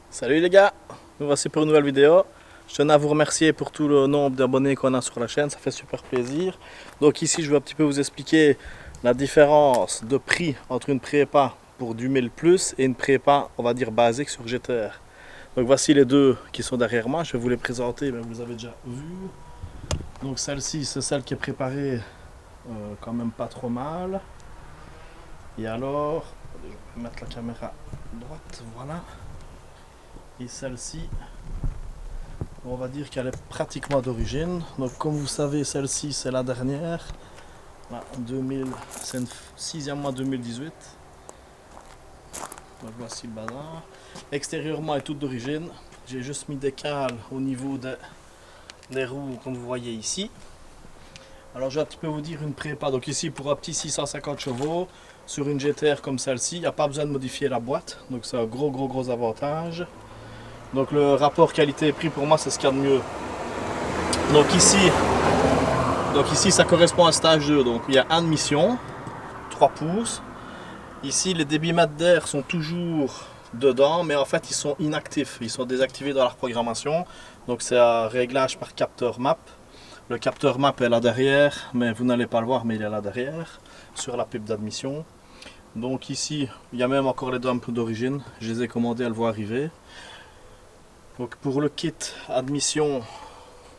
Salut les gars, nous voici pour une nouvelle vidéo. Je tenais à vous remercier pour tout le nombre d'abonnés qu'on a sur la chaîne, ça fait super plaisir. Donc ici je vais un petit peu vous expliquer la différence de prix entre une prépa pour du 1000 plus et une prépa on va dire basique sur GTR. Donc voici les deux qui sont derrière moi, je vais vous les présenter, mais vous les avez déjà vus. Donc celle-ci c'est celle qui est préparée quand même pas trop mal. Et alors, je vais mettre la caméra droite, voilà. Et celle-ci, on va dire qu'elle est pratiquement d'origine. Donc comme vous savez, celle-ci c'est la dernière. Là, c'est une 6e mois 2018. Donc voici le bazar. Extérieurement elle est toute d'origine. J'ai juste mis des cales au niveau des roues comme vous voyez ici. Alors je vais un petit peu vous dire une prépa. Donc ici pour un petit 650 chevaux, sur une GTR comme celle-ci, il n'y a pas besoin de modifier la boîte. Donc c'est un gros avantage. Donc le rapport qualité-prix pour moi c'est ce qu'il y a de mieux. Donc ici ça correspond à un stage 2. Donc il y a admission, 3 pouces. Ici les débitmètres d'air sont toujours dedans, mais en fait ils sont inactifs. Ils sont désactivés dans leur programmation. Donc c'est un réglage par capteur map. Le capteur map est là derrière, mais vous n'allez pas le voir, mais il est là derrière, sur la pipe d'admission. Donc ici, il y a même encore les dumps d'origine. Je les ai commandés, elles vont arriver. Donc pour le kit admission,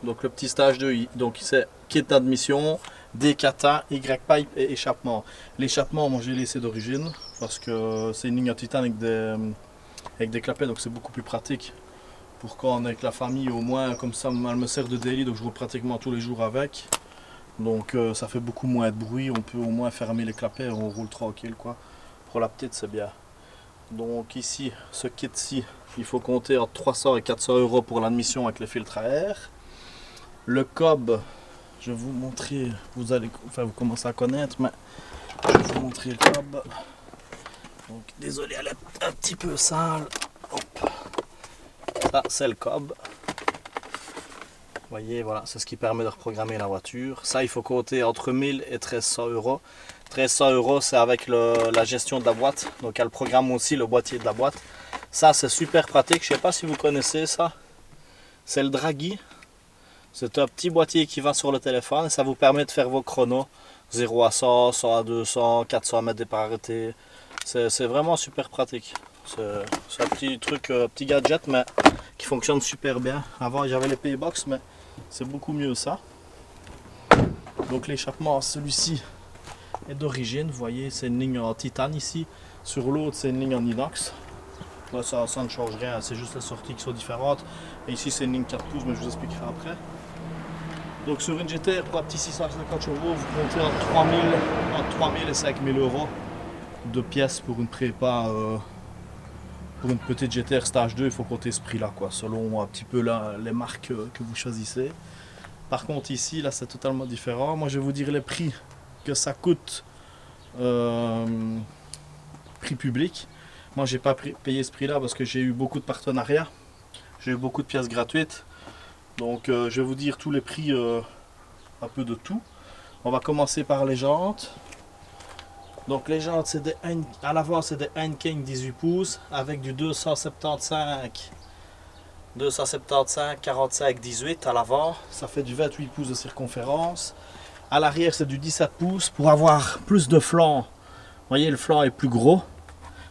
donc le petit stage 2, donc c'est kit admission, D-Kata, Y-Pipe et échappement. L'échappement, moi j'ai laissé d'origine parce que c'est une ligne en titane avec des clapets, donc c'est beaucoup plus pratique pour quand on est avec la famille. Au moins comme ça, elle me sert de daily, donc je roule pratiquement tous les jours avec. Donc ça fait beaucoup moins de bruit, on peut au moins fermer les clapets et on roule tranquille quoi. Pour la petite c'est bien. Donc ici, ce kit-ci, il faut compter entre 300 et 400 € pour l'admission avec les filtres à air. Le cob, je vais vous montrer, vous commencez à connaître, mais je vais vous montrer le cob. Donc désolé, elle est un petit peu sale. Hop. Ça c'est le cob. Vous voyez, voilà, c'est ce qui permet de reprogrammer la voiture. Ça, il faut compter entre 1000 et 1300 €. 1300 € c'est avec la gestion de la boîte. Donc elle programme aussi le boîtier de la boîte. Ça c'est super pratique, je ne sais pas si vous connaissez ça. C'est le Draghi. C'est un petit boîtier qui va sur le téléphone et ça vous permet de faire vos chronos. 0 à 100, 100 à 200, 400 mètres départ arrêté. C'est vraiment super pratique. C'est un petit truc, petit gadget mais qui fonctionne super bien. Avant j'avais les Paybox mais c'est beaucoup mieux ça. Donc l'échappement, celui-ci est d'origine, vous voyez c'est une ligne en titane ici, sur l'autre c'est une ligne en inox. Là ça ne change rien, c'est juste les sorties qui sont différentes. Et ici c'est une ligne 4 pouces mais je vous expliquerai après. Donc sur une GTR pour un petit 650 chevaux, vous comptez entre 3000 et 5000 € de pièces pour une prépa. Pour une petite GTR stage 2, il faut compter ce prix là quoi, selon un petit peu les marques que vous choisissez. Par contre ici, là c'est totalement différent. Moi je vais vous dire les prix que ça coûte prix public. Moi j'ai pas payé ce prix là parce que j'ai eu beaucoup de partenariats. J'ai eu beaucoup de pièces gratuites. Donc je vais vous dire tous les prix un peu de tout. On va commencer par les jantes. Donc les jantes c'est à l'avant c'est des Heineken 18 pouces avec du 275 45 18 à l'avant, ça fait du 28 pouces de circonférence. À l'arrière c'est du 17 pouces pour avoir plus de flanc. Vous voyez le flanc est plus gros.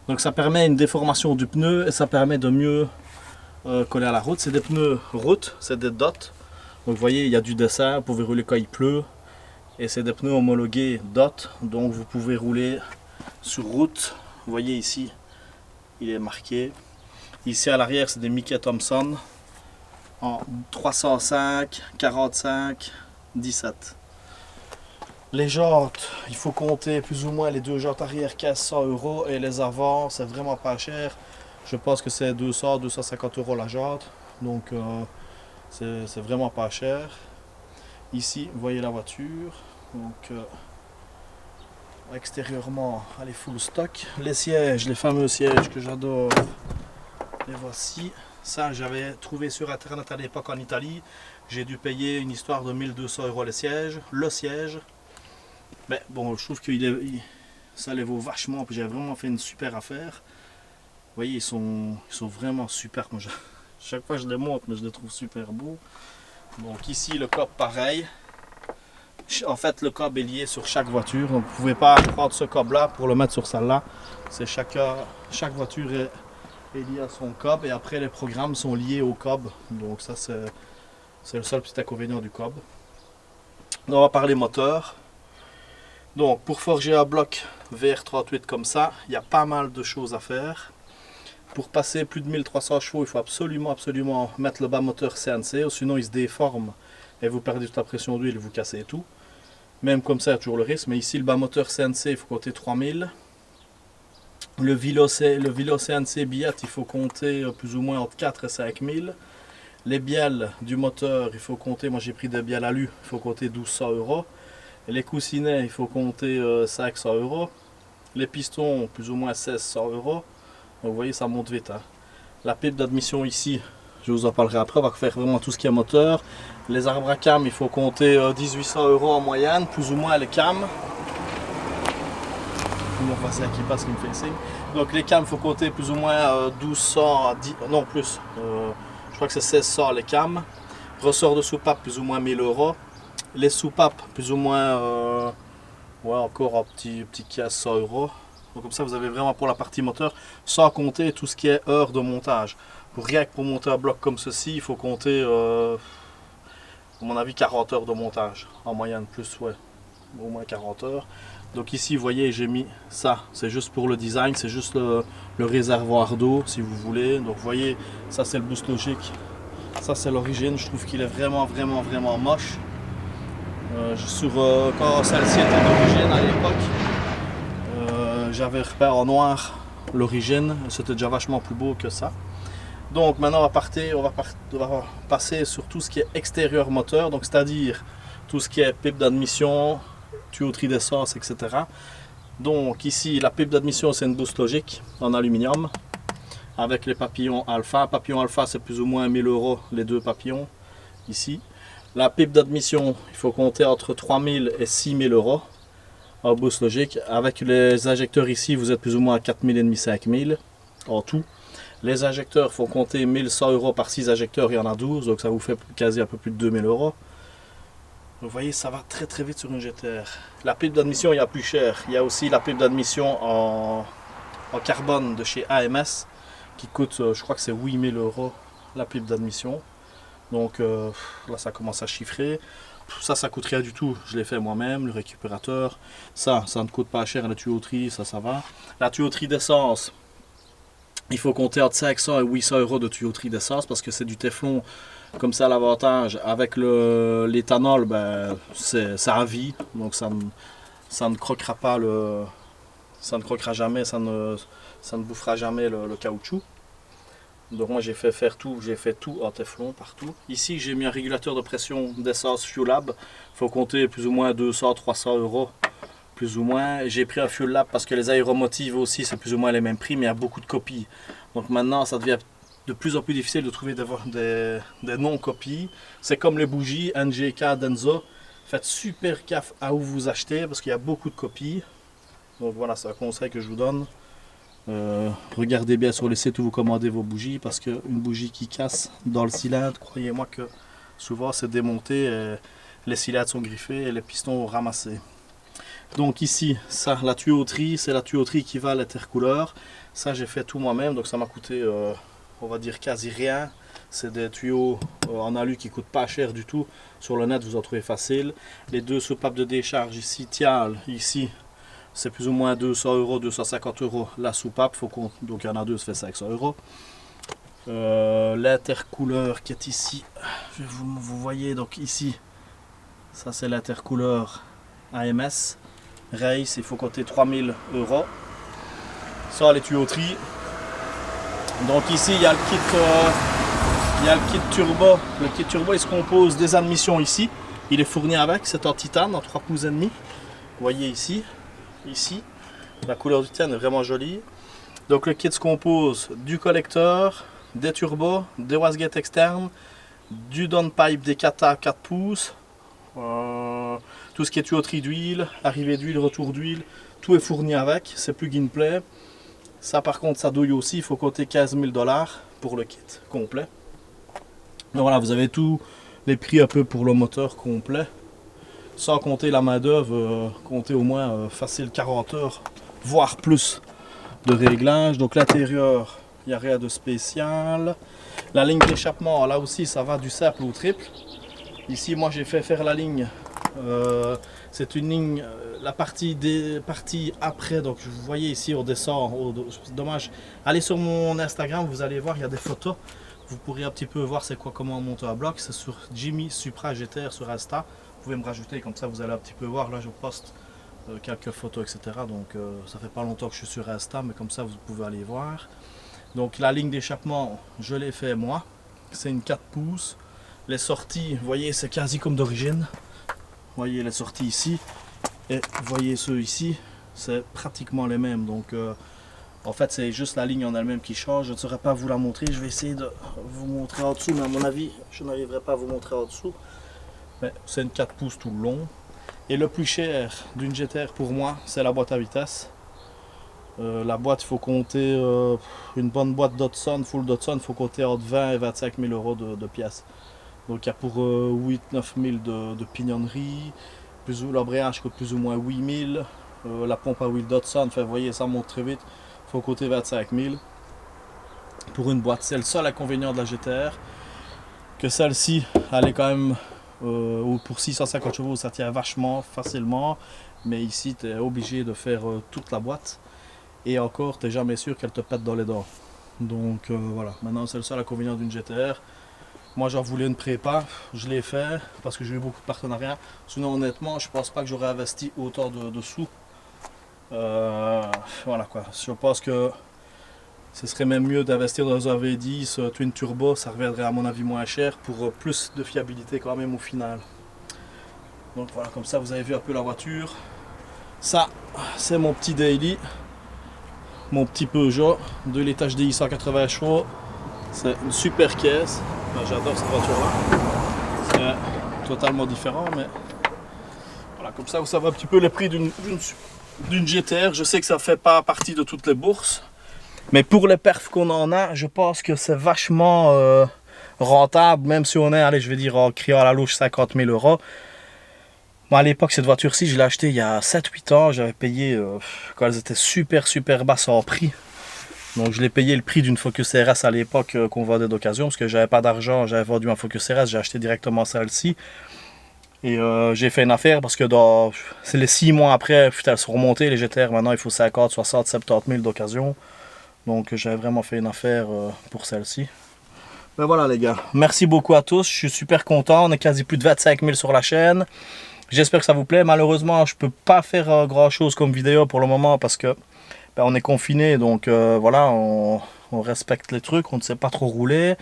Donc ça permet une déformation du pneu et ça permet de mieux coller à la route. C'est des pneus route, c'est des dots. Donc vous voyez il y a du dessin, vous pouvez rouler quand il pleut. Et c'est des pneus homologués DOT, donc vous pouvez rouler sur route. Vous voyez ici, il est marqué. Ici à l'arrière, c'est des Mickey Thompson en 305, 45, 17. Les jantes, il faut compter plus ou moins les deux jantes arrière 1500 € et les avant, c'est vraiment pas cher. Je pense que c'est 200, 250 € la jante, donc c'est vraiment pas cher. Ici, vous voyez la voiture. Donc, extérieurement, elle est full stock. Les sièges, les fameux sièges que j'adore, les voici. Ça, j'avais trouvé sur internet à l'époque en Italie. J'ai dû payer une histoire de 1200 € les sièges. Le siège. Mais bon, je trouve que ça les vaut vachement. Puis j'ai vraiment fait une super affaire. Vous voyez, ils sont vraiment super. Moi, chaque fois je les montre, mais je les trouve super beaux. Donc ici, le cob pareil. En fait, le cob est lié sur chaque voiture. Donc vous ne pouvez pas prendre ce cob là pour le mettre sur celle-là. C'est chaque voiture est liée à son cob. Et après, les programmes sont liés au cob. Donc ça, c'est le seul petit inconvénient du cob. On va parler moteur. Donc pour forger un bloc VR38 comme ça, il y a pas mal de choses à faire. Pour passer plus de 1300 chevaux, il faut absolument mettre le bas moteur CNC, sinon il se déforme et vous perdez toute la pression d'huile et vous cassez tout. Même comme ça, il y a toujours le risque. Mais ici, le bas moteur CNC, il faut compter 3000. Le vélo CNC billette, il faut compter plus ou moins entre 4 et 5000. Les bielles du moteur, il faut compter, moi j'ai pris des bielles alu, il faut compter 1200 €. Les coussinets, il faut compter 500 €. Les pistons, plus ou moins 1600 €. Donc vous voyez, ça monte vite. Hein. La pipe d'admission ici, je vous en parlerai après, on va faire vraiment tout ce qui est moteur. Les arbres à cam, il faut compter 1800 € en moyenne, plus ou moins les cams. Mon voisin qui passe qui me fait le signe. Donc les cams, il faut compter plus ou moins 1200, non plus, je crois que c'est 1600 les cams. Ressort de soupape, plus ou moins 1000 €. Les soupapes, plus ou moins, ouais, encore un petit caisse 100 €. Donc comme ça, vous avez vraiment pour la partie moteur, sans compter tout ce qui est heures de montage. Rien que pour monter un bloc comme ceci, il faut compter, à mon avis, 40 heures de montage. En moyenne, plus, ouais, au moins 40 heures. Donc ici, vous voyez, j'ai mis ça. C'est juste pour le design, c'est juste le réservoir d'eau, si vous voulez. Donc vous voyez, ça c'est le boost logique. Ça c'est l'origine. Je trouve qu'il est vraiment moche. Quand celle-ci était d'origine à l'époque, j'avais repeint en noir l'origine. C'était déjà vachement plus beau que ça. Donc maintenant on va passer sur tout ce qui est extérieur moteur, donc c'est-à-dire tout ce qui est pipe d'admission, tuyauterie d'essence, etc. Donc ici la pipe d'admission c'est une boost logique en aluminium avec les papillons alpha. Papillon alpha c'est plus ou moins 1000 € les deux papillons ici. La pipe d'admission il faut compter entre 3000 et 6000 € en boost logique. Avec les injecteurs ici vous êtes plus ou moins à 4000 et 5000 en tout. Les injecteurs, il faut compter 1100 € par 6 injecteurs, il y en a 12, donc ça vous fait quasi un peu plus de 2000 €. Vous voyez, ça va très vite sur une GTR. La pipe d'admission, il y a plus cher. Il y a aussi la pipe d'admission en carbone de chez AMS, qui coûte, je crois que c'est 8000 € la pipe d'admission. Donc là, ça commence à chiffrer. Ça coûte rien du tout. Je l'ai fait moi-même, le récupérateur. Ça ne coûte pas cher, la tuyauterie, ça va. La tuyauterie d'essence. Il faut compter entre 500 et 800 € de tuyauterie d'essence parce que c'est du téflon. Comme ça, l'avantage avec l'éthanol, ben, ça a vie. Donc ça ne croquera pas ça ne croquera jamais, ça ne bouffera jamais le caoutchouc. Donc moi j'ai fait tout en téflon partout. Ici j'ai mis un régulateur de pression d'essence Fuelab. Il faut compter plus ou moins 200-300 € plus ou moins. J'ai pris un Fuel Lab parce que les aéromotives aussi c'est plus ou moins les mêmes prix, mais il y a beaucoup de copies. Donc maintenant ça devient de plus en plus difficile de trouver des non-copies. C'est comme les bougies NGK, Denso. Faites super gaffe à où vous achetez parce qu'il y a beaucoup de copies. Donc voilà, c'est un conseil que je vous donne. Regardez bien sur les sites où vous commandez vos bougies parce qu'une bougie qui casse dans le cylindre, croyez-moi que souvent c'est démonté, les cylindres sont griffés et les pistons ramassés. Donc ici, ça, la tuyauterie, c'est la tuyauterie qui va à l'intercouleur. Ça, j'ai fait tout moi-même, donc ça m'a coûté, on va dire, quasi rien. C'est des tuyaux en alu qui ne coûtent pas cher du tout. Sur le net, vous en trouvez facile. Les deux soupapes de décharge ici, Tial, ici, c'est plus ou moins 200 €, 250 € la soupape. Donc il y en a deux, ça fait 500 €. L'intercouleur qui est ici, vous voyez, donc ici, ça c'est l'intercouleur AMS. Race, il faut compter 3000 €. Ça, les tuyauteries. Donc ici, il y a le kit turbo. Le kit turbo, il se compose des admissions ici. Il est fourni avec, c'est en titane, en 3,5 pouces. Vous voyez ici, la couleur du titane est vraiment jolie. Donc le kit se compose du collecteur, des turbos, des wasgates externes, du downpipe des kata 4 pouces. Tout ce qui est tuyauterie d'huile, arrivée d'huile, retour d'huile, tout est fourni avec, c'est plug and play. Ça par contre ça douille aussi, il faut compter 15 000 $ pour le kit complet. Donc voilà, vous avez tous les prix un peu pour le moteur complet. Sans compter la main d'œuvre, comptez au moins facile 40 heures, voire plus de réglage. Donc l'intérieur, il n'y a rien de spécial. La ligne d'échappement, là aussi ça va du simple au triple. Ici moi j'ai fait faire la ligne, c'est une ligne, la partie après, donc vous voyez ici on descend, c'est dommage. Allez sur mon Instagram, vous allez voir, il y a des photos. Vous pourrez un petit peu voir c'est quoi, comment on monte un bloc. C'est sur Jimmy Supra GTR sur Insta. Vous pouvez me rajouter, comme ça vous allez un petit peu voir. Là je poste quelques photos, etc. Donc ça fait pas longtemps que je suis sur Insta, mais comme ça vous pouvez aller voir. Donc la ligne d'échappement, je l'ai fait moi. C'est une 4 pouces. Les sorties, vous voyez, c'est quasi comme d'origine. Vous voyez les sorties ici. Et vous voyez ceux ici, c'est pratiquement les mêmes. Donc en fait c'est juste la ligne en elle-même qui change. Je ne saurais pas vous la montrer. Je vais essayer de vous montrer en dessous, mais à mon avis je n'arriverai pas à vous montrer en dessous. Mais c'est une 4 pouces tout le long. Et le plus cher d'une GTR pour moi, c'est la boîte à vitesse. La boîte, il faut compter une bonne boîte Datsun, full Datsun, il faut compter entre 20 et 25 000 € de pièces. Donc il y a pour 8-9 000 de pignonnerie, l'embrayage coûte plus ou moins 8 000. La pompe à huile Datsun, enfin, vous voyez ça monte très vite, il faut compter 25 000 pour une boîte. C'est le seul inconvénient de la GTR, que celle-ci, elle est quand même, pour 650 chevaux, ça tient vachement facilement, mais ici tu es obligé de faire toute la boîte. Et encore, tu n'es jamais sûr qu'elle te pète dans les dents. Donc voilà, maintenant c'est le seul inconvénient d'une GTR. Moi j'en voulais une prépa, je l'ai fait parce que j'ai eu beaucoup de partenariats. Sinon honnêtement, je pense pas que j'aurais investi autant de sous. Voilà quoi, je pense que ce serait même mieux d'investir dans un V10 Twin Turbo, ça reviendrait à mon avis moins cher pour plus de fiabilité quand même au final. Donc voilà, comme ça vous avez vu un peu la voiture. Ça, c'est mon petit daily. Mon petit Peugeot, 2 litres HDI 180 chevaux, c'est une super caisse, j'adore cette voiture là, c'est totalement différent, mais voilà, comme ça vous savez un petit peu le prix d'une GTR. Je sais que ça ne fait pas partie de toutes les bourses, mais pour les perfs qu'on en a, je pense que c'est vachement rentable, même si on est, allez, je vais dire en criant à la louche 50 000 €. Moi à l'époque cette voiture-ci je l'ai achetée il y a 7-8 ans, j'avais payé quand elles étaient super basses en prix. Donc je l'ai payé le prix d'une Focus RS à l'époque qu'on vendait d'occasion, parce que j'avais pas d'argent, j'avais vendu un Focus RS, j'ai acheté directement celle-ci. Et j'ai fait une affaire parce que c'est les 6 mois après, putain, elles sont remontées les GTR, maintenant il faut 50, 60, 70 000 d'occasion. Donc j'avais vraiment fait une affaire pour celle-ci. Ben voilà les gars, merci beaucoup à tous, je suis super content, on est quasi plus de 25 000 sur la chaîne. J'espère que ça vous plaît. Malheureusement, je peux pas faire grand chose comme vidéo pour le moment parce que on est confiné. Donc voilà, on respecte les trucs, on ne sait pas trop rouler.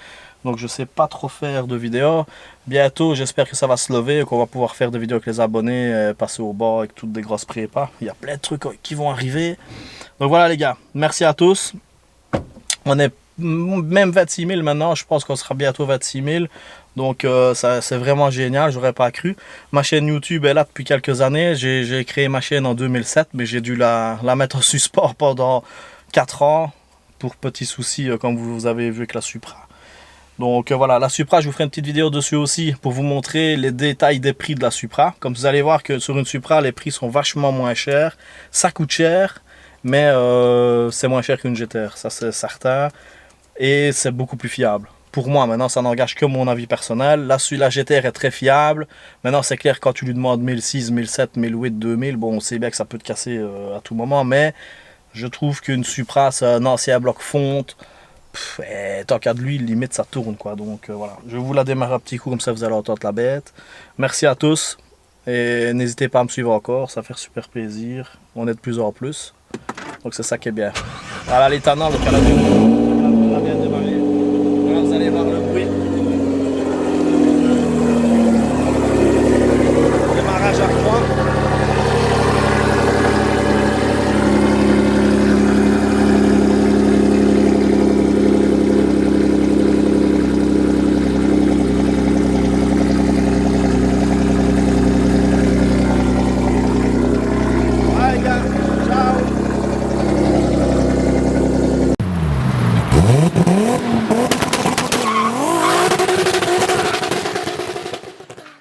Donc je sais pas trop faire de vidéos. Bientôt, j'espère que ça va se lever, qu'on va pouvoir faire des vidéos avec les abonnés, passer au bord avec toutes des grosses prépas. Il y a plein de trucs qui vont arriver. Donc voilà les gars, merci à tous. On est même 26 000 maintenant, je pense qu'on sera bientôt 26 000. Donc c'est vraiment génial, j'aurais pas cru. Ma chaîne YouTube est là depuis quelques années. J'ai créé ma chaîne en 2007, mais j'ai dû la mettre en suspens pendant 4 ans pour petits soucis, comme vous avez vu avec la Supra. Donc voilà, la Supra, je vous ferai une petite vidéo dessus aussi pour vous montrer les détails des prix de la Supra. Comme vous allez voir que sur une Supra, les prix sont vachement moins chers. Ça coûte cher, mais c'est moins cher qu'une GTR, ça c'est certain. Et c'est beaucoup plus fiable. Pour moi, maintenant, ça n'engage que mon avis personnel. Là, la GTR est très fiable. Maintenant, c'est clair, quand tu lui demandes 1006, 1007, 1008, 2000, bon, on sait bien que ça peut te casser à tout moment, mais je trouve qu'une Supra, c'est un ancien bloc fonte. Tant qu'à de l'huile, limite, ça tourne, quoi. Donc, voilà. Je vous la démarre un petit coup, comme ça, vous allez entendre la bête. Merci à tous. Et n'hésitez pas à me suivre encore, ça fait super plaisir. On est de plus en plus. Donc, c'est ça qui est bien. Voilà, les tannants, le Canadien.